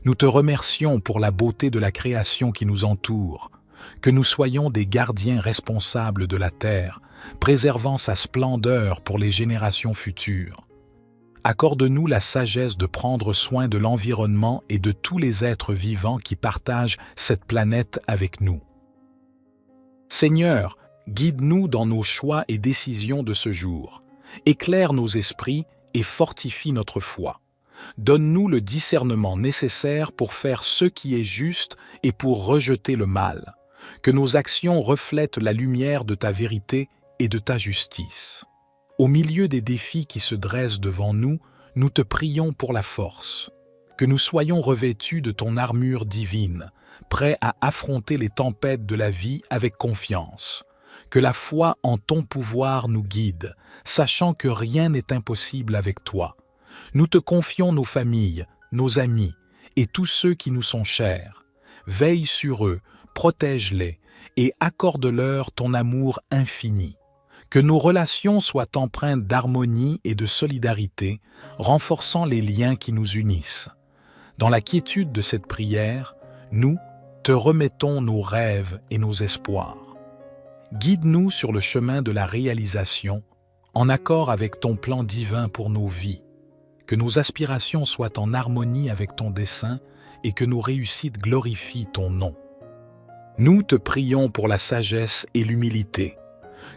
Nous te remercions pour la beauté de la création qui nous entoure, que nous soyons des gardiens responsables de la terre, préservant sa splendeur pour les générations futures. Accorde-nous la sagesse de prendre soin de l'environnement et de tous les êtres vivants qui partagent cette planète avec nous. Seigneur, guide-nous dans nos choix et décisions de ce jour. Éclaire nos esprits et fortifie notre foi. Donne-nous le discernement nécessaire pour faire ce qui est juste et pour rejeter le mal. Que nos actions reflètent la lumière de ta vérité et de ta justice. Au milieu des défis qui se dressent devant nous, nous te prions pour la force. Que nous soyons revêtus de ton armure divine, prêts à affronter les tempêtes de la vie avec confiance. Que la foi en ton pouvoir nous guide, sachant que rien n'est impossible avec toi. Nous te confions nos familles, nos amis et tous ceux qui nous sont chers. Veille sur eux, protège-les et accorde-leur ton amour infini. Que nos relations soient empreintes d'harmonie et de solidarité, renforçant les liens qui nous unissent. Dans la quiétude de cette prière, nous te remettons nos rêves et nos espoirs. Guide-nous sur le chemin de la réalisation, en accord avec ton plan divin pour nos vies. Que nos aspirations soient en harmonie avec ton dessein et que nos réussites glorifient ton nom. Nous te prions pour la sagesse et l'humilité.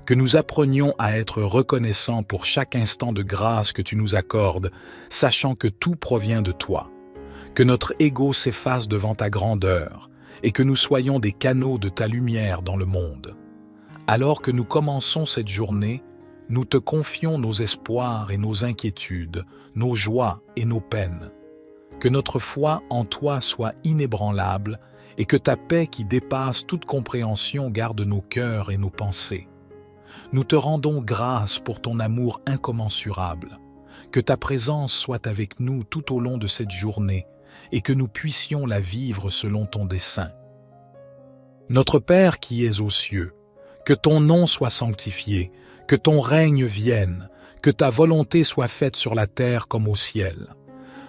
Que nous apprenions à être reconnaissants pour chaque instant de grâce que tu nous accordes, sachant que tout provient de toi. Que notre ego s'efface devant ta grandeur et que nous soyons des canaux de ta lumière dans le monde. Alors que nous commençons cette journée, nous te confions nos espoirs et nos inquiétudes, nos joies et nos peines. Que notre foi en toi soit inébranlable et que ta paix qui dépasse toute compréhension garde nos cœurs et nos pensées. Nous te rendons grâce pour ton amour incommensurable. Que ta présence soit avec nous tout au long de cette journée et que nous puissions la vivre selon ton dessein. Notre Père qui es aux cieux, que ton nom soit sanctifié, que ton règne vienne, que ta volonté soit faite sur la terre comme au ciel.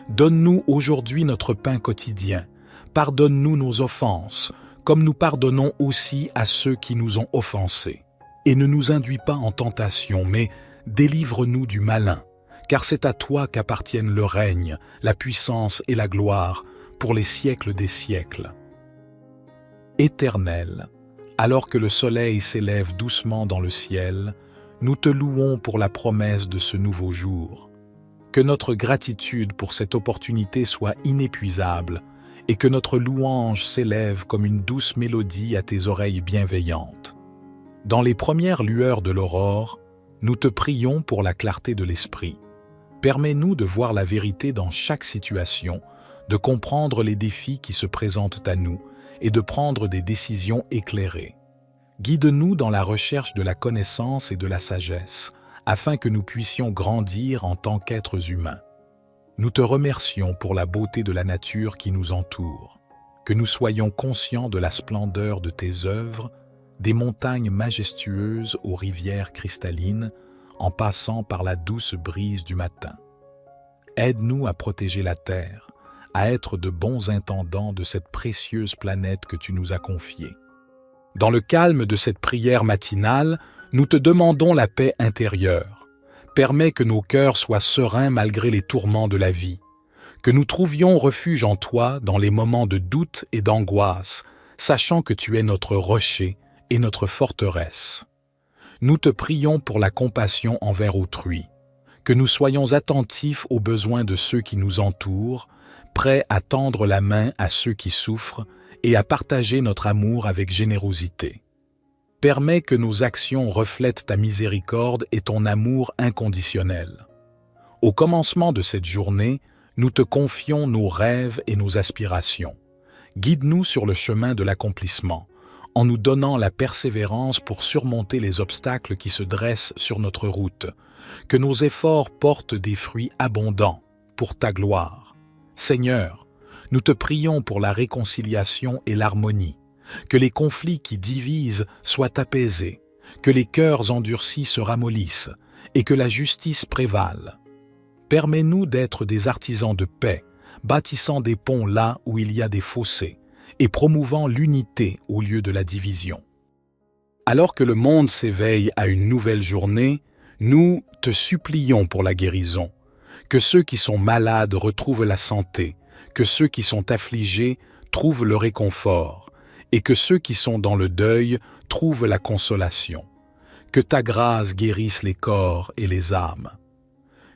Donne-nous aujourd'hui notre pain quotidien. Pardonne-nous nos offenses, comme nous pardonnons aussi à ceux qui nous ont offensés. Et ne nous induis pas en tentation, mais délivre-nous du malin, car c'est à toi qu'appartiennent le règne, la puissance et la gloire, pour les siècles des siècles. Éternel, alors que le soleil s'élève doucement dans le ciel, nous te louons pour la promesse de ce nouveau jour. Que notre gratitude pour cette opportunité soit inépuisable et que notre louange s'élève comme une douce mélodie à tes oreilles bienveillantes. Dans les premières lueurs de l'aurore, nous te prions pour la clarté de l'esprit. Permets-nous de voir la vérité dans chaque situation, de comprendre les défis qui se présentent à nous et de prendre des décisions éclairées. Guide-nous dans la recherche de la connaissance et de la sagesse, afin que nous puissions grandir en tant qu'êtres humains. Nous te remercions pour la beauté de la nature qui nous entoure, que nous soyons conscients de la splendeur de tes œuvres, des montagnes majestueuses aux rivières cristallines, en passant par la douce brise du matin. Aide-nous à protéger la terre, à être de bons intendants de cette précieuse planète que tu nous as confiée. Dans le calme de cette prière matinale, nous te demandons la paix intérieure. Permets que nos cœurs soient sereins malgré les tourments de la vie, que nous trouvions refuge en toi dans les moments de doute et d'angoisse, sachant que tu es notre rocher et notre forteresse. Nous te prions pour la compassion envers autrui, que nous soyons attentifs aux besoins de ceux qui nous entourent, prêts à tendre la main à ceux qui souffrent et à partager notre amour avec générosité. Permets que nos actions reflètent ta miséricorde et ton amour inconditionnel. Au commencement de cette journée, nous te confions nos rêves et nos aspirations. Guide-nous sur le chemin de l'accomplissement, en nous donnant la persévérance pour surmonter les obstacles qui se dressent sur notre route. Que nos efforts portent des fruits abondants pour ta gloire. Seigneur, nous te prions pour la réconciliation et l'harmonie, que les conflits qui divisent soient apaisés, que les cœurs endurcis se ramollissent et que la justice prévale. Permets-nous d'être des artisans de paix, bâtissant des ponts là où il y a des fossés et promouvant l'unité au lieu de la division. Alors que le monde s'éveille à une nouvelle journée, nous te supplions pour la guérison, que ceux qui sont malades retrouvent la santé, que ceux qui sont affligés trouvent le réconfort, et que ceux qui sont dans le deuil trouvent la consolation. Que ta grâce guérisse les corps et les âmes.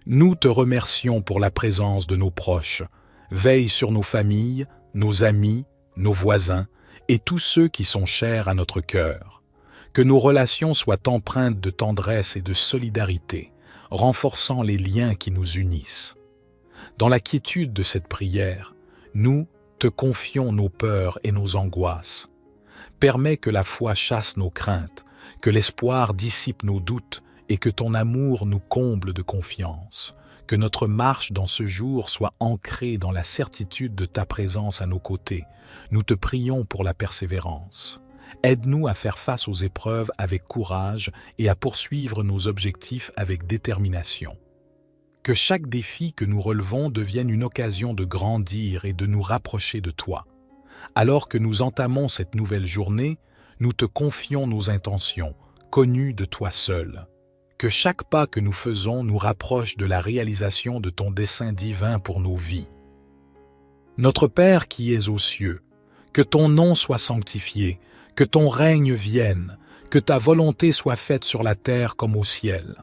Nous te remercions pour la présence de nos proches. Veille sur nos familles, nos amis, nos voisins et tous ceux qui sont chers à notre cœur. Que nos relations soient empreintes de tendresse et de solidarité, renforçant les liens qui nous unissent. Dans la quiétude de cette prière, nous te confions nos peurs et nos angoisses. Permets que la foi chasse nos craintes, que l'espoir dissipe nos doutes et que ton amour nous comble de confiance. Que notre marche dans ce jour soit ancrée dans la certitude de ta présence à nos côtés. Nous te prions pour la persévérance. Aide-nous à faire face aux épreuves avec courage et à poursuivre nos objectifs avec détermination. Que chaque défi que nous relevons devienne une occasion de grandir et de nous rapprocher de toi. Alors que nous entamons cette nouvelle journée, nous te confions nos intentions, connues de toi seul. Que chaque pas que nous faisons nous rapproche de la réalisation de ton dessein divin pour nos vies. Notre Père qui es aux cieux, que ton nom soit sanctifié, que ton règne vienne, que ta volonté soit faite sur la terre comme au ciel.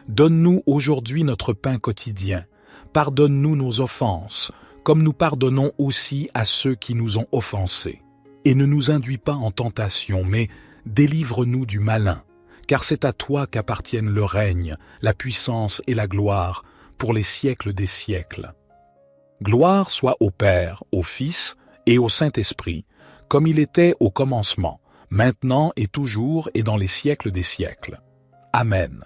Donne-nous aujourd'hui notre pain quotidien. Pardonne-nous nos offenses, comme nous pardonnons aussi à ceux qui nous ont offensés. Et ne nous induis pas en tentation, mais délivre-nous du malin, car c'est à toi qu'appartiennent le règne, la puissance et la gloire pour les siècles des siècles. Gloire soit au Père, au Fils et au Saint-Esprit, comme il était au commencement, maintenant et toujours et dans les siècles des siècles. Amen.